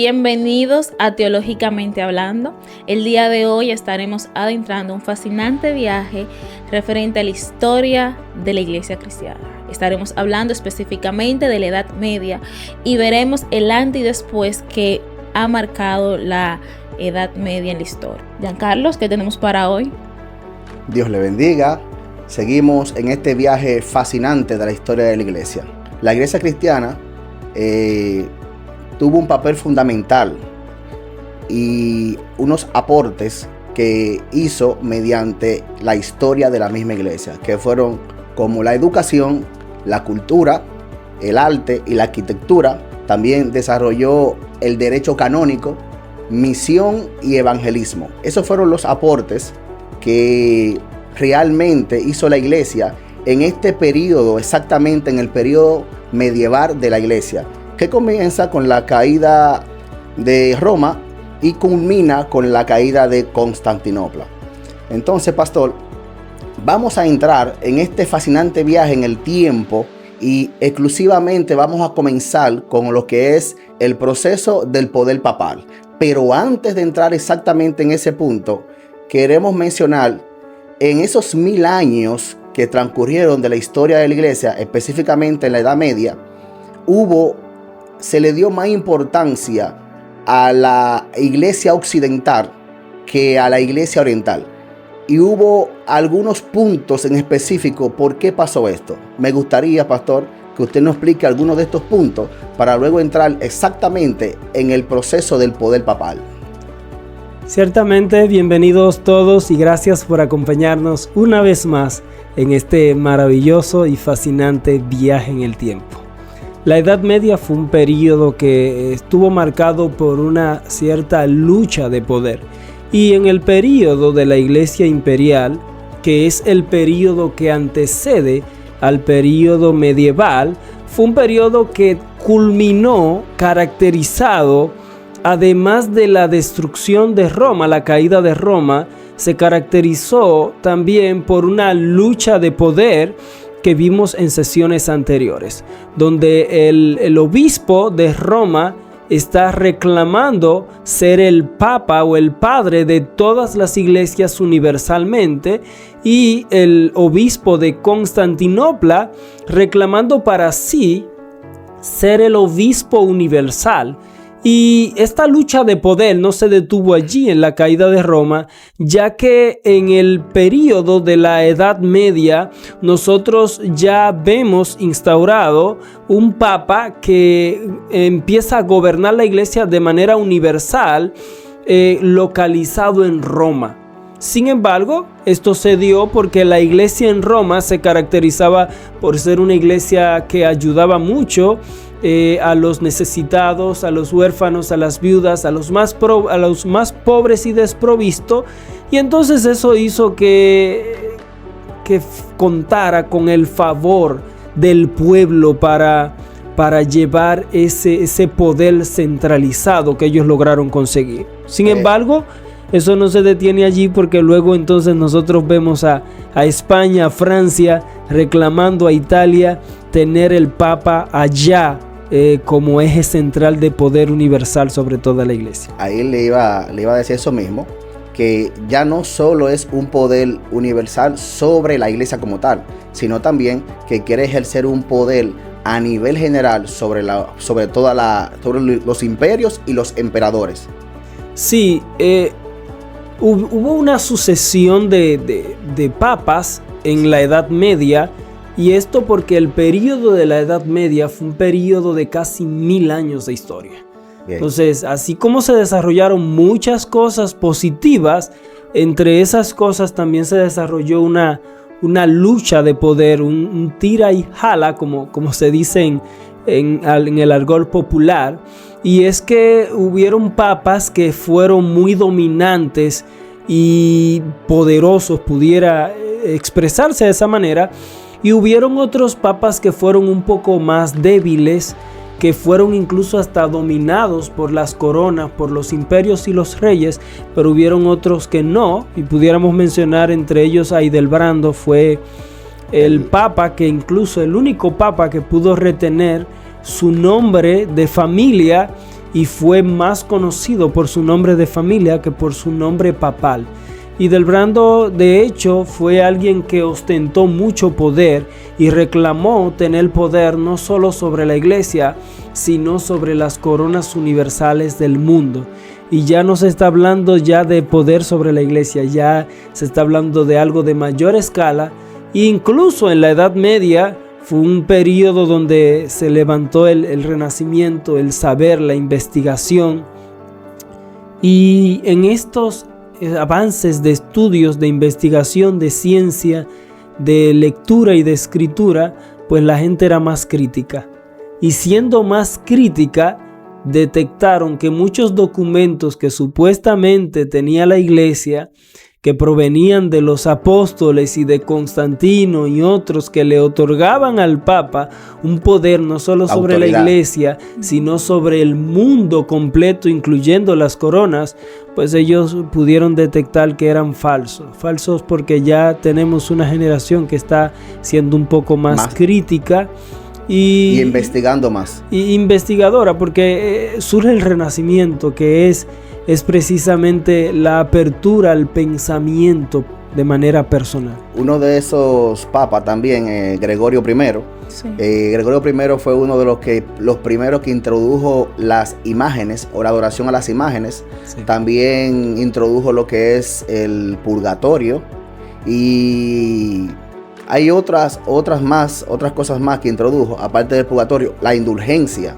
Bienvenidos a Teológicamente Hablando. El día de hoy estaremos adentrando un fascinante viaje referente a la historia de la Iglesia cristiana. Estaremos hablando específicamente de la Edad Media y veremos el antes y después que ha marcado la Edad Media en la historia. Giancarlos, ¿qué tenemos para hoy? Dios le bendiga. Seguimos en este viaje fascinante de la historia de la Iglesia. La Iglesia cristiana tuvo un papel fundamental y unos aportes que hizo mediante la historia de la misma Iglesia, que fueron como la educación, la cultura, el arte y la arquitectura. También desarrolló el derecho canónico, misión y evangelismo. Esos fueron los aportes que realmente hizo la Iglesia en este periodo, exactamente en el periodo medieval de la Iglesia, que comienza con la caída de Roma y culmina con la caída de Constantinopla. Entonces, pastor, vamos a entrar en este fascinante viaje en el tiempo y exclusivamente vamos a comenzar con lo que es el proceso del poder papal. Pero antes de entrar exactamente en ese punto, queremos mencionar en esos 1000 años que transcurrieron de la historia de la Iglesia, específicamente en la Edad Media, se le dio más importancia a la Iglesia occidental que a la Iglesia oriental. Y hubo algunos puntos en específico por qué pasó esto. Me gustaría, pastor, que usted nos explique algunos de estos puntos para luego entrar exactamente en el proceso del poder papal. Ciertamente, bienvenidos todos y gracias por acompañarnos una vez más en este maravilloso y fascinante viaje en el tiempo. La Edad Media fue un periodo que estuvo marcado por una cierta lucha de poder. Y en el periodo de la Iglesia Imperial, que es el periodo que antecede al periodo medieval, fue un periodo que culminó caracterizado, además de la destrucción de Roma, la caída de Roma, se caracterizó también por una lucha de poder que vimos en sesiones anteriores, donde el obispo de Roma está reclamando ser el papa o el padre de todas las iglesias universalmente, y el obispo de Constantinopla reclamando para sí ser el obispo universal. Y esta lucha de poder no se detuvo allí en la caída de Roma, ya que en el periodo de la Edad Media nosotros ya vemos instaurado un papa que empieza a gobernar la iglesia de manera universal, localizado en Roma. Sin embargo, esto se dio porque la iglesia en Roma se caracterizaba por ser una iglesia que ayudaba mucho a los necesitados, a los huérfanos, a las viudas, a los más pobres y desprovistos, y entonces eso hizo que contara con el favor del pueblo para llevar ese poder centralizado que ellos lograron conseguir. Sin embargo, eso no se detiene allí, porque luego entonces nosotros vemos a España, a Francia, reclamando a Italia tener el Papa allá como eje central de poder universal sobre toda la iglesia. Ahí le iba a decir eso mismo, que ya no solo es un poder universal sobre la iglesia como tal, sino también que quiere ejercer un poder a nivel general sobre los imperios y los emperadores. Sí, hubo una sucesión de papas en la Edad Media, y esto porque el periodo de la Edad Media fue un periodo de casi 1000 años de historia. Bien. Entonces, así como se desarrollaron muchas cosas positivas, entre esas cosas también se desarrolló una lucha de poder, un tira y jala, como se dice en el argot popular. Y es que hubieron papas que fueron muy dominantes y poderosos, pudiera expresarse de esa manera, y hubieron otros papas que fueron un poco más débiles, que fueron incluso hasta dominados por las coronas, por los imperios y los reyes, pero hubieron otros que no, y pudiéramos mencionar entre ellos a Hildebrando. Fue el papa que incluso el único papa que pudo retener su nombre de familia y fue más conocido por su nombre de familia que por su nombre papal. Hildebrando, de hecho, fue alguien que ostentó mucho poder y reclamó tener poder no solo sobre la iglesia, sino sobre las coronas universales del mundo. Y ya no se está hablando ya de poder sobre la iglesia, ya se está hablando de algo de mayor escala. Incluso en la Edad Media fue un periodo donde se levantó el renacimiento, el saber, la investigación. Y en estos avances de estudios, de investigación, de ciencia, de lectura y de escritura, pues la gente era más crítica. Y siendo más crítica, detectaron que muchos documentos que supuestamente tenía la iglesia, que provenían de los apóstoles y de Constantino y otros que le otorgaban al Papa un poder no solo sobre autoridad, la iglesia, sino sobre el mundo completo, incluyendo las coronas, pues ellos pudieron detectar que eran falsos porque ya tenemos una generación que está siendo un poco más crítica y investigando más. Y investigadora, porque surge el Renacimiento, que es precisamente la apertura al pensamiento de manera personal. Uno de esos papas también, Gregorio I. Sí. Gregorio I fue uno de los primeros que introdujo las imágenes o la adoración a las imágenes. Sí. También introdujo lo que es el purgatorio y hay otras cosas más que introdujo, aparte del purgatorio, la indulgencia.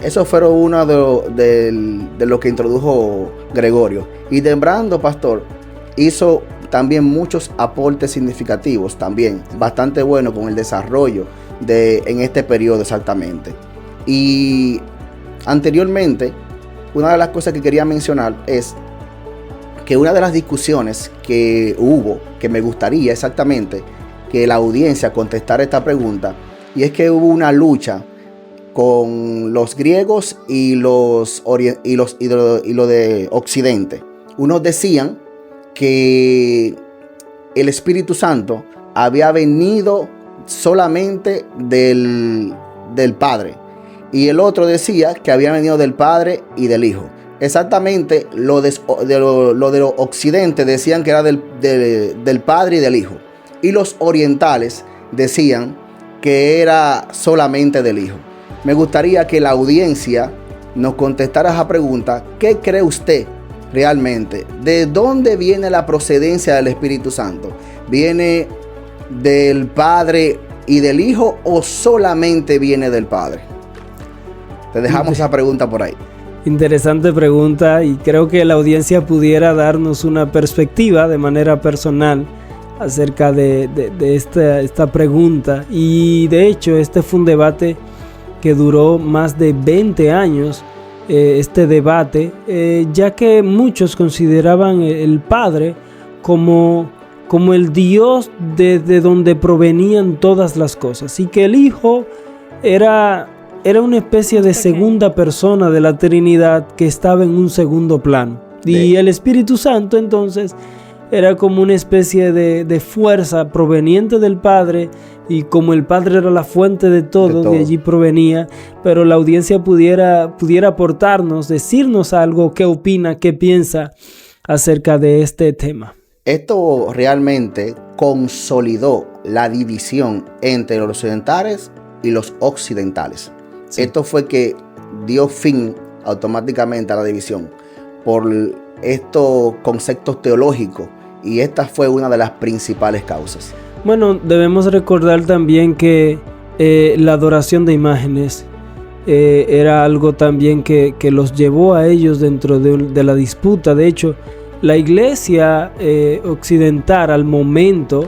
Eso fueron uno de lo que introdujo Gregorio. Y Hildebrando, pastor, hizo también muchos aportes significativos, también bastante bueno con el desarrollo en este periodo exactamente. Y anteriormente, una de las cosas que quería mencionar es que una de las discusiones que hubo, que me gustaría exactamente que la audiencia contestara esta pregunta, y es que hubo una lucha con los griegos y los de Occidente. Unos decían que el Espíritu Santo había venido solamente del Padre, y el otro decía que había venido del Padre y del Hijo. Exactamente, lo de los occidentes decían que era del Padre y del Hijo, y los orientales decían que era solamente del Hijo. Me gustaría que la audiencia nos contestara esa pregunta. ¿Qué cree usted realmente? ¿De dónde viene la procedencia del Espíritu Santo? ¿Viene del Padre y del Hijo o solamente viene del Padre? Te dejamos esa pregunta por ahí. Interesante pregunta, y creo que la audiencia pudiera darnos una perspectiva de manera personal acerca de esta pregunta. Y de hecho este fue un debate que duró más de 20 años, este debate, ya que muchos consideraban el Padre como el Dios de donde provenían todas las cosas, y que el Hijo era una especie de segunda persona de la Trinidad que estaba en un segundo plano. Y el Espíritu Santo entonces era como una especie de fuerza proveniente del Padre, y como el Padre era la fuente de todo, de allí provenía. Pero la audiencia pudiera aportarnos, decirnos algo, qué opina, qué piensa acerca de este tema. Esto realmente consolidó la división entre los occidentales y los occidentales. Sí. Esto fue que dio fin automáticamente a la división por estos conceptos teológicos, y esta fue una de las principales causas. Bueno, debemos recordar también que la adoración de imágenes era algo también que los llevó a ellos dentro de la disputa. De hecho, la iglesia occidental al momento,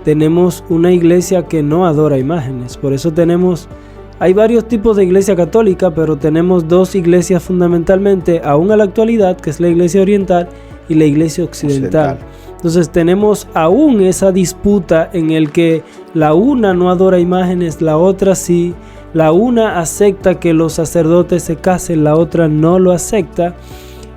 tenemos una iglesia que no adora imágenes. Por eso hay varios tipos de iglesia católica, pero tenemos dos iglesias fundamentalmente, aún a la actualidad, que es la iglesia oriental y la iglesia occidental. Entonces tenemos aún esa disputa en el que la una no adora imágenes, la otra sí. La una acepta que los sacerdotes se casen, la otra no lo acepta.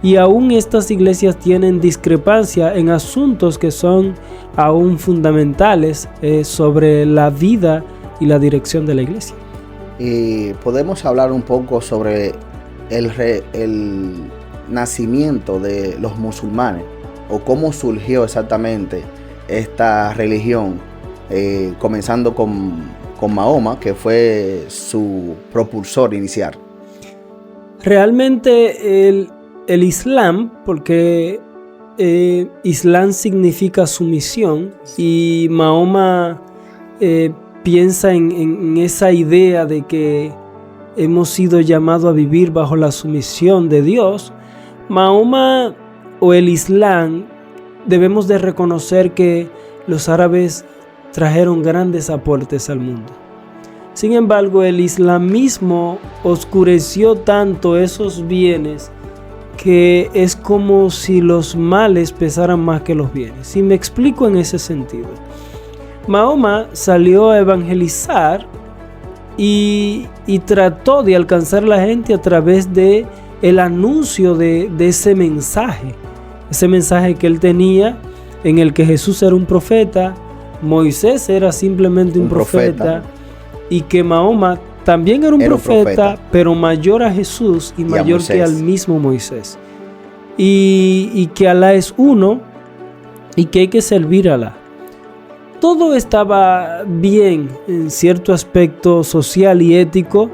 Y aún estas iglesias tienen discrepancia en asuntos que son aún fundamentales sobre la vida y la dirección de la iglesia. Y podemos hablar un poco sobre el nacimiento de los musulmanes o cómo surgió exactamente esta religión, comenzando con Mahoma, que fue su propulsor inicial. Realmente el Islam, porque Islam significa sumisión, y Mahoma piensa en esa idea de que hemos sido llamados a vivir bajo la sumisión de Dios. Mahoma o el Islam, debemos de reconocer que los árabes trajeron grandes aportes al mundo. Sin embargo, el islamismo oscureció tanto esos bienes que es como si los males pesaran más que los bienes. Y me explico en ese sentido. Mahoma salió a evangelizar y trató de alcanzar a la gente a través de el anuncio de ese mensaje que él tenía, en el que Jesús era un profeta, Moisés era simplemente un profeta, y que Mahoma también era un profeta, pero mayor a Jesús y mayor que al mismo Moisés, y que Alá es uno y que hay que servir a Alá. Todo estaba bien en cierto aspecto social y ético,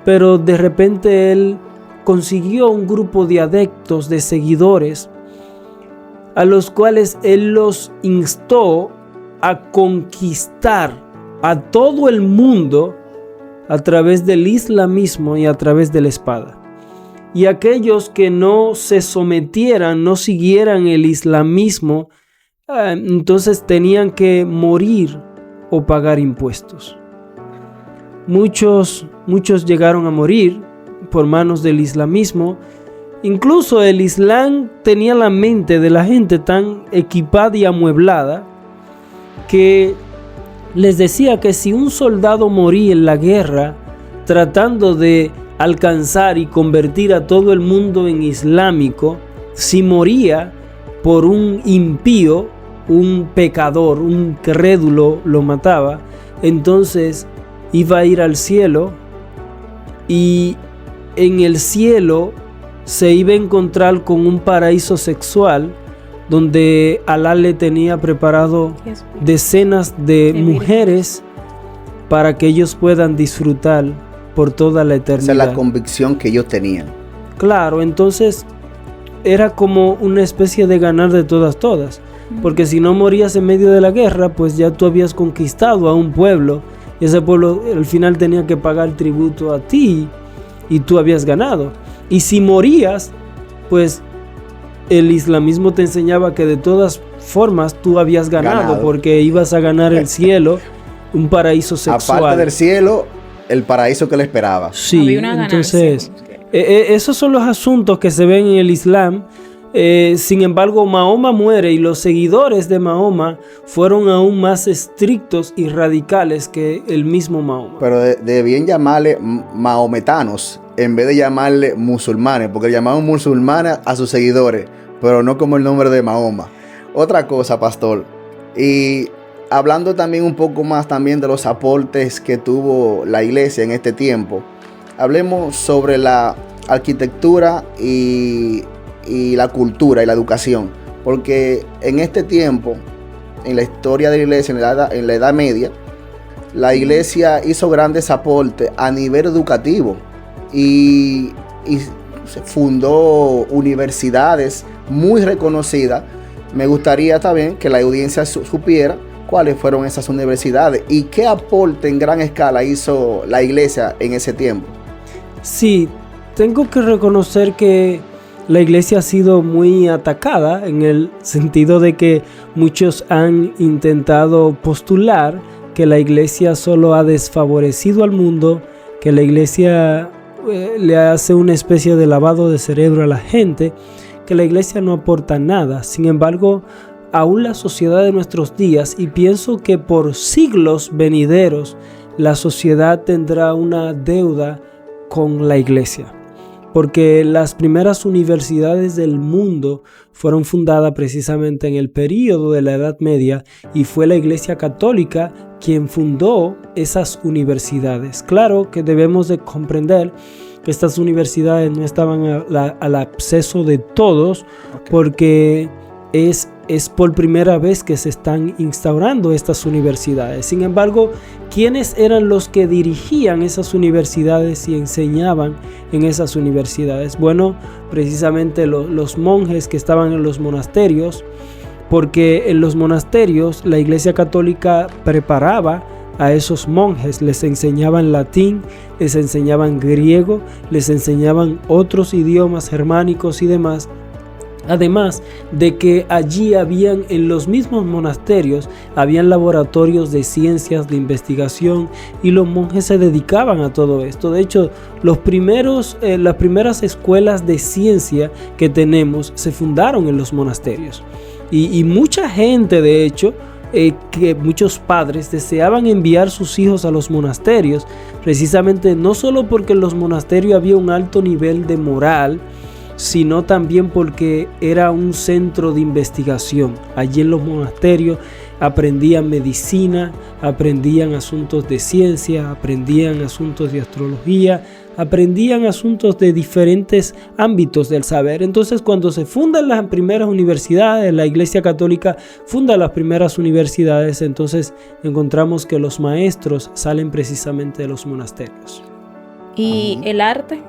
pero de repente él consiguió un grupo de adeptos, de seguidores, a los cuales él los instó a conquistar a todo el mundo a través del islamismo y a través de la espada. Y aquellos que no se sometieran, no siguieran el islamismo, entonces tenían que morir o pagar impuestos. Muchos llegaron a morir por manos del islamismo. Incluso el Islam tenía la mente de la gente tan equipada y amueblada que les decía que si un soldado moría en la guerra tratando de alcanzar y convertir a todo el mundo en islámico, si moría por un impío, un pecador, un crédulo lo mataba, entonces iba a ir al cielo, y en el cielo se iba a encontrar con un paraíso sexual donde Alá le tenía preparado decenas de mujeres para que ellos puedan disfrutar por toda la eternidad. Esa es la convicción que ellos tenían. Claro, entonces era como una especie de ganar de todas, porque si no morías en medio de la guerra, pues ya tú habías conquistado a un pueblo, y ese pueblo al final tenía que pagar tributo a ti, y tú habías ganado. Y si morías, pues el islamismo te enseñaba que de todas formas tú habías ganado. Porque ibas a ganar el cielo, un paraíso sexual. Aparte del cielo, el paraíso que le esperaba. Sí, entonces esos son los asuntos que se ven en el Islam. Sin embargo, Mahoma muere y los seguidores de Mahoma fueron aún más estrictos y radicales que el mismo Mahoma. Pero debían llamarle mahometanos en vez de llamarle musulmanes, porque llamaban musulmanes a sus seguidores, pero no como el nombre de Mahoma. Otra cosa, pastor, y hablando también un poco más también de los aportes que tuvo la iglesia en este tiempo, hablemos sobre la arquitectura y la cultura y la educación, porque en este tiempo, en la historia de la iglesia, en la Edad Media, la iglesia hizo grandes aportes a nivel educativo y fundó universidades muy reconocidas. Me gustaría también que la audiencia supiera cuáles fueron esas universidades y qué aporte en gran escala hizo la iglesia en ese tiempo. Sí, tengo que reconocer que la iglesia ha sido muy atacada, en el sentido de que muchos han intentado postular que la iglesia solo ha desfavorecido al mundo, que la iglesia le hace una especie de lavado de cerebro a la gente, que la iglesia no aporta nada. Sin embargo, aún la sociedad de nuestros días, y pienso que por siglos venideros, la sociedad tendrá una deuda con la iglesia, porque las primeras universidades del mundo fueron fundadas precisamente en el período de la Edad Media, y fue la Iglesia Católica quien fundó esas universidades. Claro que debemos de comprender que estas universidades no estaban al acceso de todos, porque es por primera vez que se están instaurando estas universidades. Sin embargo, ¿quiénes eran los que dirigían esas universidades y enseñaban en esas universidades? Bueno, precisamente los monjes que estaban en los monasterios, porque en los monasterios la Iglesia Católica preparaba a esos monjes, les enseñaban latín, les enseñaban griego, les enseñaban otros idiomas germánicos y demás. Además de que allí en los mismos monasterios, habían laboratorios de ciencias, de investigación, y los monjes se dedicaban a todo esto. De hecho, las primeras escuelas de ciencia que tenemos se fundaron en los monasterios. Y mucha gente, de hecho, que muchos padres deseaban enviar sus hijos a los monasterios, precisamente no solo porque en los monasterios había un alto nivel de moral, sino también porque era un centro de investigación. Allí en los monasterios aprendían medicina, aprendían asuntos de ciencia, aprendían asuntos de astrología, aprendían asuntos de diferentes ámbitos del saber. Entonces, cuando se fundan las primeras universidades, la Iglesia Católica funda las primeras universidades, entonces encontramos que los maestros salen precisamente de los monasterios. ¿Y el arte?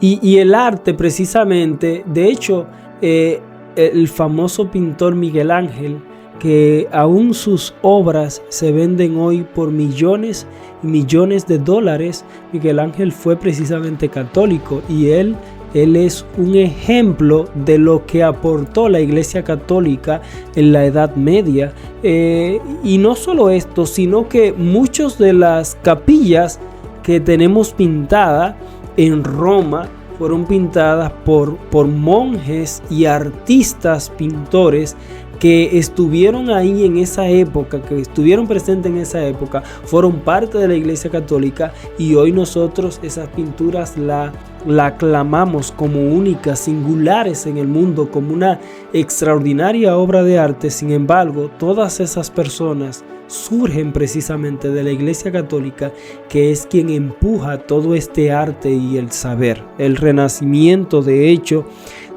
Y el arte, precisamente, de hecho, el famoso pintor Miguel Ángel, que aún sus obras se venden hoy por millones y millones de dólares, Miguel Ángel fue precisamente católico, y él es un ejemplo de lo que aportó la Iglesia Católica en la Edad Media. Y no solo esto, sino que muchas de las capillas que tenemos pintadas en Roma fueron pintadas por monjes y artistas pintores que estuvieron ahí en esa época, que estuvieron presentes en esa época, fueron parte de la Iglesia Católica, y hoy nosotros esas pinturas la aclamamos como únicas, singulares en el mundo, como una extraordinaria obra de arte. Sin embargo, todas esas personas surgen precisamente de la Iglesia Católica, que es quien empuja todo este arte y el saber. El Renacimiento, de hecho,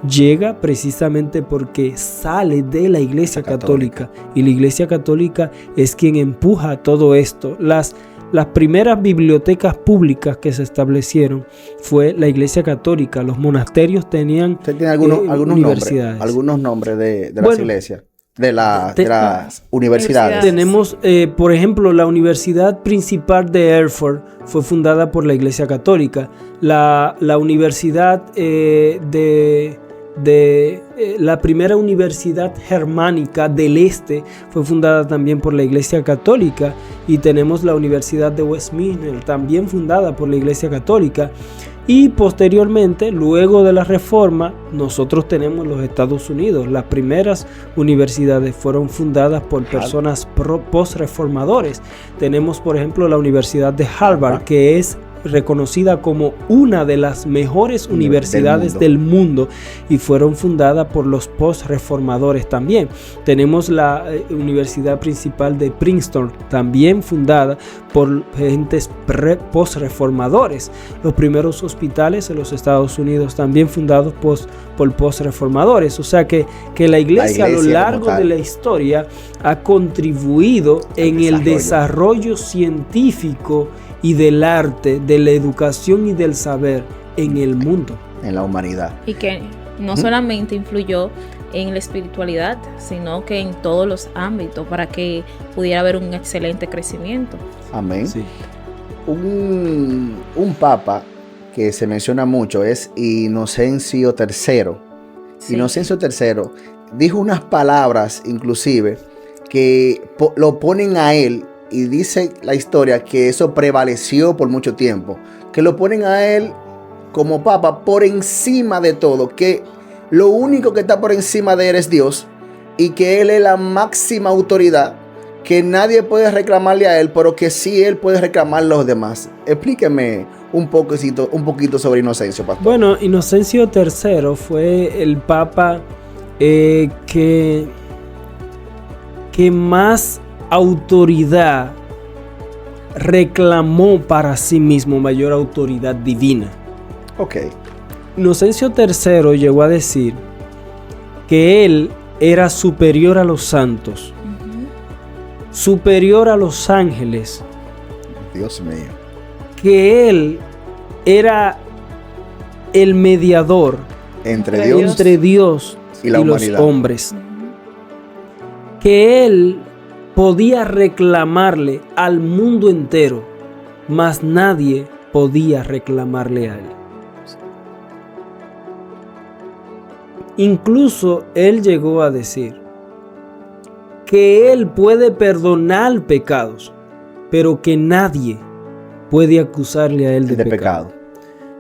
llega precisamente porque sale de la Iglesia Católica, y la Iglesia Católica es quien empuja todo esto. Las primeras bibliotecas públicas que se establecieron fue la Iglesia Católica. Los monasterios tenían ¿Usted tiene algunos universidades. Algunos nombres de las iglesias? De las universidades. Tenemos, por ejemplo, la Universidad Principal de Erfurt fue fundada por la Iglesia Católica. La Universidad la primera universidad germánica del este fue fundada también por la Iglesia Católica, y tenemos la Universidad de Westminster, también fundada por la Iglesia Católica. Y posteriormente, luego de la Reforma, nosotros tenemos los Estados Unidos. Las primeras universidades fueron fundadas por personas post-reformadores. Tenemos, por ejemplo, la Universidad de Harvard, que es reconocida como una de las mejores universidades del mundo, y fueron fundadas por los post-reformadores también. Tenemos la Universidad Principal de Princeton, también fundada por gentes post-reformadores. Los primeros hospitales en los Estados Unidos también fundados por post-reformadores. O sea que la iglesia a lo largo de la historia ha contribuido en el desarrollo científico y del arte, de la educación y del saber en el mundo, en la humanidad. Y que no solamente influyó en la espiritualidad, sino que en todos los ámbitos, para que pudiera haber un excelente crecimiento. Amén. Sí. Un papa que se menciona mucho es Inocencio III. Sí. Inocencio III dijo unas palabras inclusive que lo ponen a él, y dice la historia que eso prevaleció por mucho tiempo, que lo ponen a él como papa por encima de todo, que lo único que está por encima de él es Dios, y que él es la máxima autoridad, que nadie puede reclamarle a él, pero que sí él puede reclamar a los demás. Explíqueme un poquito sobre Inocencio, pastor. Bueno, Inocencio III fue el papa que más autoridad reclamó para sí mismo, mayor autoridad divina. Ok. Inocencio III llegó a decir que él era superior a los santos, superior a los ángeles, Dios mío. que él era el mediador Entre Dios entre Dios y la los humanidad. hombres, que él podía reclamarle al mundo entero, mas nadie podía reclamarle a él. Incluso él llegó a decir que él puede perdonar pecados, pero que nadie puede acusarle a él de pecado.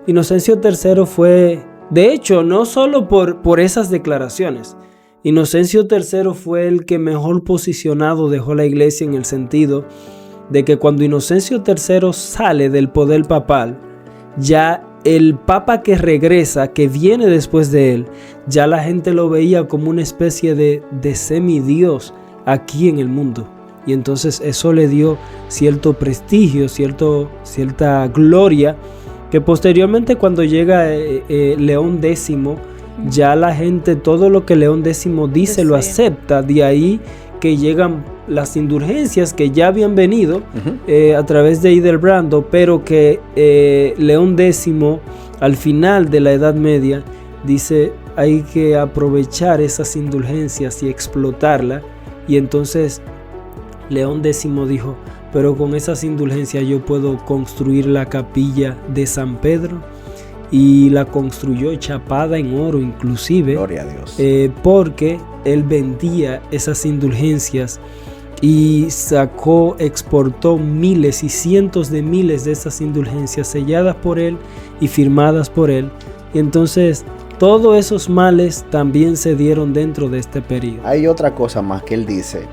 Inocencio III fue, de hecho, no solo por esas declaraciones. Inocencio III fue el que mejor posicionado dejó la iglesia, en el sentido de que cuando Inocencio III sale del poder papal, ya el papa que regresa, que viene después de él, ya la gente lo veía como una especie de semidios aquí en el mundo. Y entonces eso le dio cierto prestigio, cierta gloria, que posteriormente cuando llega León X, ya la gente, todo lo que León X dice lo acepta. De ahí que llegan las indulgencias que ya habían venido a través de Hildebrando, pero que León X al final de la Edad Media dice hay que aprovechar esas indulgencias y explotarlas. Y entonces León X dijo, pero con esas indulgencias yo puedo construir la capilla de San Pedro, y la construyó chapada en oro inclusive. Gloria a Dios. Porque él vendía esas indulgencias y exportó miles y cientos de miles de esas indulgencias selladas por él y firmadas por él. Y entonces todos esos males también se dieron dentro de este periodo. Hay otra cosa más que él dice.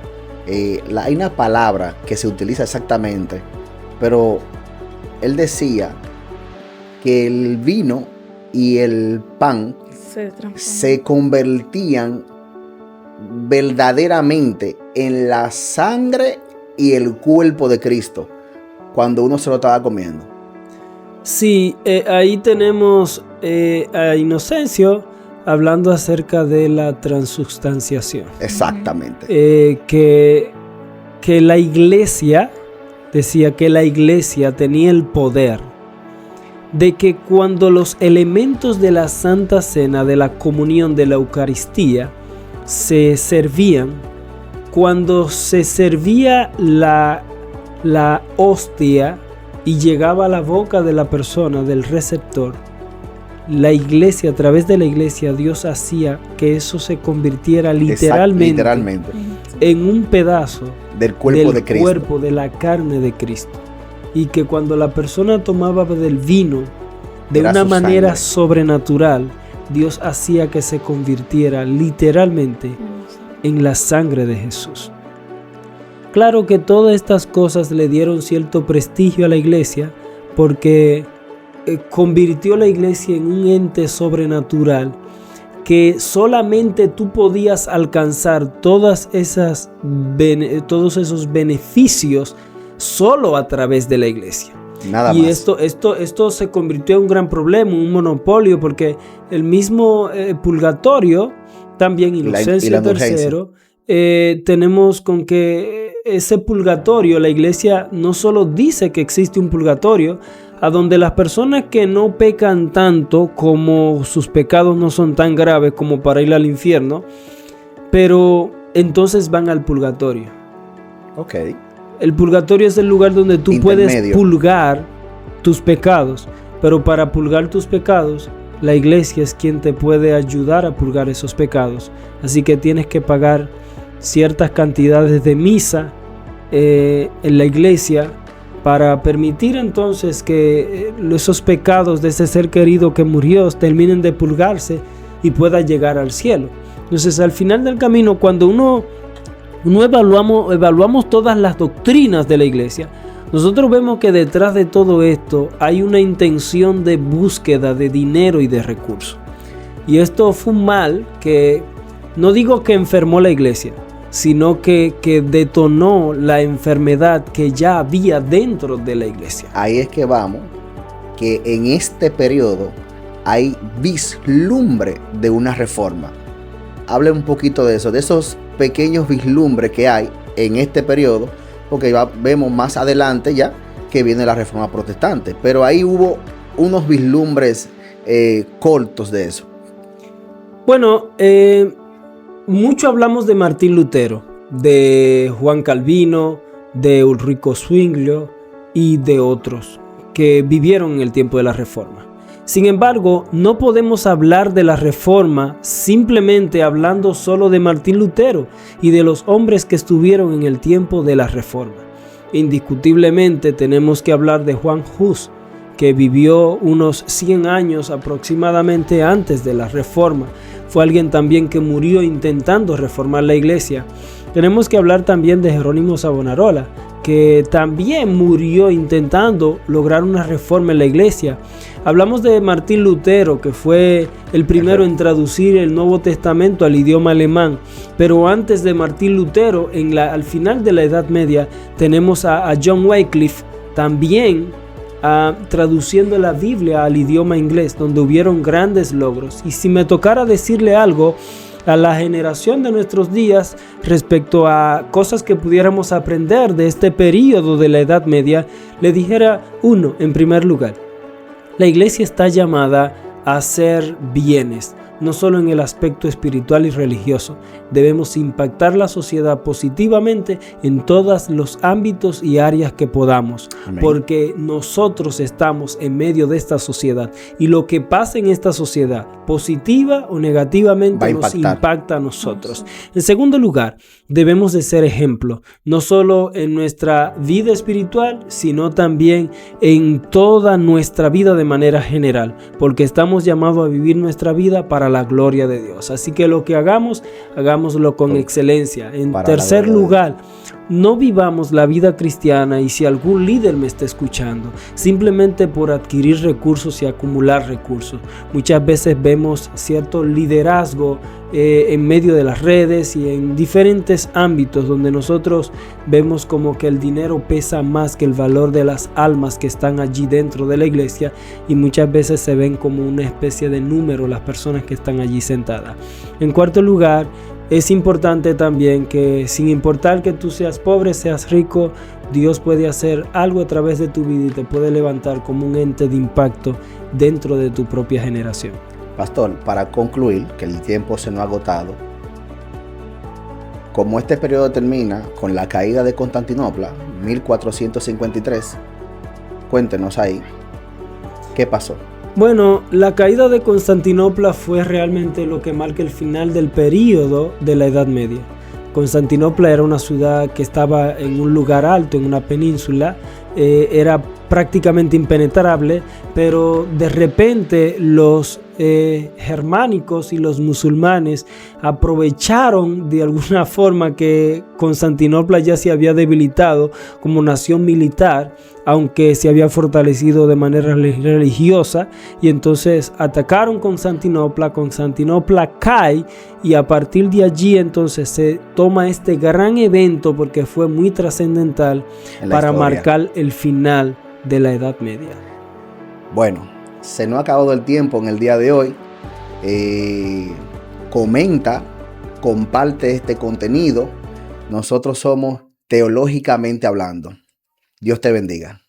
Hay una palabra que se utiliza exactamente, pero él decía que el vino y el pan se convertían verdaderamente en la sangre y el cuerpo de Cristo cuando uno se lo estaba comiendo. Sí, ahí tenemos a Inocencio hablando acerca de la transubstanciación. Exactamente. Que la iglesia, decía que la iglesia tenía el poder de que cuando los elementos de la Santa Cena, de la comunión, de la Eucaristía, se servían, cuando se servía la hostia y llegaba a la boca de la persona, del receptor, la iglesia, a través de la iglesia, Dios hacía que eso se convirtiera literalmente en un pedazo del cuerpo de Cristo, cuerpo de la carne de Cristo. Y que cuando la persona tomaba del vino de una manera sobrenatural, Dios hacía que se convirtiera literalmente en la sangre de Jesús. Claro que todas estas cosas le dieron cierto prestigio a la iglesia, porque convirtió la iglesia en un ente sobrenatural que solamente tú podías alcanzar todos esos beneficios solo a través de la iglesia. Nada y más. Esto se convirtió en un gran problema, un monopolio, porque el mismo purgatorio, también Inocencio III, tenemos con que ese purgatorio, la iglesia no solo dice que existe un purgatorio, a donde las personas que no pecan tanto, como sus pecados no son tan graves como para ir al infierno, pero entonces van al purgatorio. Ok. El purgatorio es el lugar donde tú puedes purgar tus pecados, pero para purgar tus pecados, la iglesia es quien te puede ayudar a purgar esos pecados. Así que tienes que pagar ciertas cantidades de misa en la iglesia para permitir entonces que esos pecados de ese ser querido que murió terminen de purgarse y pueda llegar al cielo. Entonces, al final del camino, cuando uno evaluamos todas las doctrinas de la iglesia, nosotros vemos que detrás de todo esto hay una intención de búsqueda de dinero y de recursos. Y esto fue un mal que, no digo que enfermó la iglesia, sino que detonó la enfermedad que ya había dentro de la iglesia. Ahí es que vamos, que en este periodo hay vislumbre de una reforma. Hable un poquito de eso, de esos pequeños vislumbres que hay en este periodo, porque vemos más adelante ya que viene la reforma protestante, pero ahí hubo unos vislumbres cortos de eso. Bueno, mucho hablamos de Martín Lutero, de Juan Calvino, de Ulrico Zwinglio y de otros que vivieron en el tiempo de la Reforma. Sin embargo, no podemos hablar de la Reforma simplemente hablando solo de Martín Lutero y de los hombres que estuvieron en el tiempo de la Reforma. Indiscutiblemente tenemos que hablar de Juan Hus, que vivió unos 100 años aproximadamente antes de la Reforma. Fue alguien también que murió intentando reformar la iglesia. Tenemos que hablar también de Jerónimo Savonarola, que también murió intentando lograr una reforma en la iglesia. Hablamos de Martín Lutero, que fue el primero en traducir el Nuevo Testamento al idioma alemán. Pero antes de Martín Lutero, al final de la Edad Media, tenemos a John Wycliffe, también traduciendo la Biblia al idioma inglés, donde hubieron grandes logros. Y si me tocara decirle algo a la generación de nuestros días respecto a cosas que pudiéramos aprender de este periodo de la Edad Media, le dijera en primer lugar, la iglesia está llamada a hacer bienes, no solo en el aspecto espiritual y religioso. Debemos impactar la sociedad positivamente en todos los ámbitos y áreas que podamos. Amén. Porque nosotros estamos en medio de esta sociedad y lo que pasa en esta sociedad, positiva o negativamente, nos impacta a nosotros. En segundo lugar, debemos de ser ejemplo, no solo en nuestra vida espiritual, sino también en toda nuestra vida de manera general, porque estamos llamados a vivir nuestra vida para la gloria de Dios. Así que lo que hagámoslo con excelencia. En tercer lugar, no vivamos la vida cristiana, y si algún líder me está escuchando, simplemente por adquirir recursos y acumular recursos. Muchas veces vemos cierto liderazgo en medio de las redes y en diferentes ámbitos donde nosotros vemos como que el dinero pesa más que el valor de las almas que están allí dentro de la iglesia, y muchas veces se ven como una especie de número las personas que están allí sentadas. En cuarto lugar, es importante también que sin importar que tú seas pobre, seas rico, Dios puede hacer algo a través de tu vida y te puede levantar como un ente de impacto dentro de tu propia generación. Pastor, para concluir, que el tiempo se nos ha agotado, como este periodo termina con la caída de Constantinopla, 1453, cuéntenos ahí, ¿qué pasó? Bueno, la caída de Constantinopla fue realmente lo que marca el final del período de la Edad Media. Constantinopla era una ciudad que estaba en un lugar alto, en una península, era prácticamente impenetrable, pero de repente los germánicos y los musulmanes aprovecharon de alguna forma que Constantinopla ya se había debilitado como nación militar, aunque se había fortalecido de manera religiosa, y entonces atacaron Constantinopla. Constantinopla cae, y a partir de allí entonces se toma este gran evento, porque fue muy trascendental para marcar el final de la Edad Media. Bueno, se nos ha acabado el tiempo en el día de hoy. Comenta, comparte este contenido. Nosotros somos Teológicamente Hablando. Dios te bendiga.